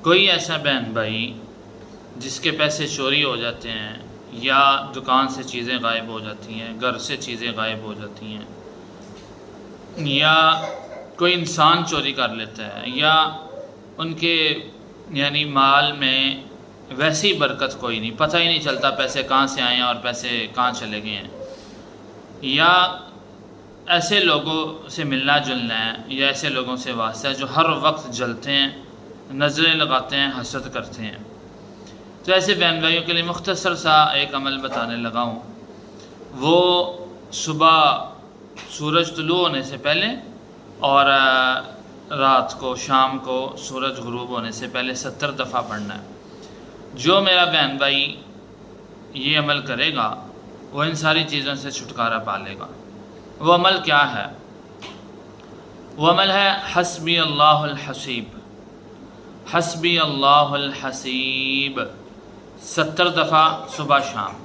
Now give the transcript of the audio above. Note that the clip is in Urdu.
کوئی ایسا بہن بھائی جس کے پیسے چوری ہو جاتے ہیں، یا دکان سے چیزیں غائب ہو جاتی ہیں، گھر سے چیزیں غائب ہو جاتی ہیں، یا کوئی انسان چوری کر لیتا ہے، یا ان کے یعنی مال میں ویسی برکت کوئی نہیں، پتہ ہی نہیں چلتا پیسے کہاں سے آئے ہیں اور پیسے کہاں چلے گئے ہیں، یا ایسے لوگوں سے ملنا جلنا ہے، یا ایسے لوگوں سے واسطہ ہے جو ہر وقت جلتے ہیں، نظریں لگاتے ہیں، حسد کرتے ہیں، تو ایسے بہن بھائیوں کے لیے مختصر سا ایک عمل بتانے لگا ہوں۔ وہ صبح سورج طلوع ہونے سے پہلے اور رات کو شام کو سورج غروب ہونے سے پہلے 70 دفعہ پڑھنا ہے۔ جو میرا بہن بھائی یہ عمل کرے گا وہ ان ساری چیزوں سے چھٹکارا پا لے گا۔ وہ عمل کیا ہے؟ وہ عمل ہے حسبی اللہ الحسیب، حسبی اللہ الحسیب، 70 دفعہ صبح شام۔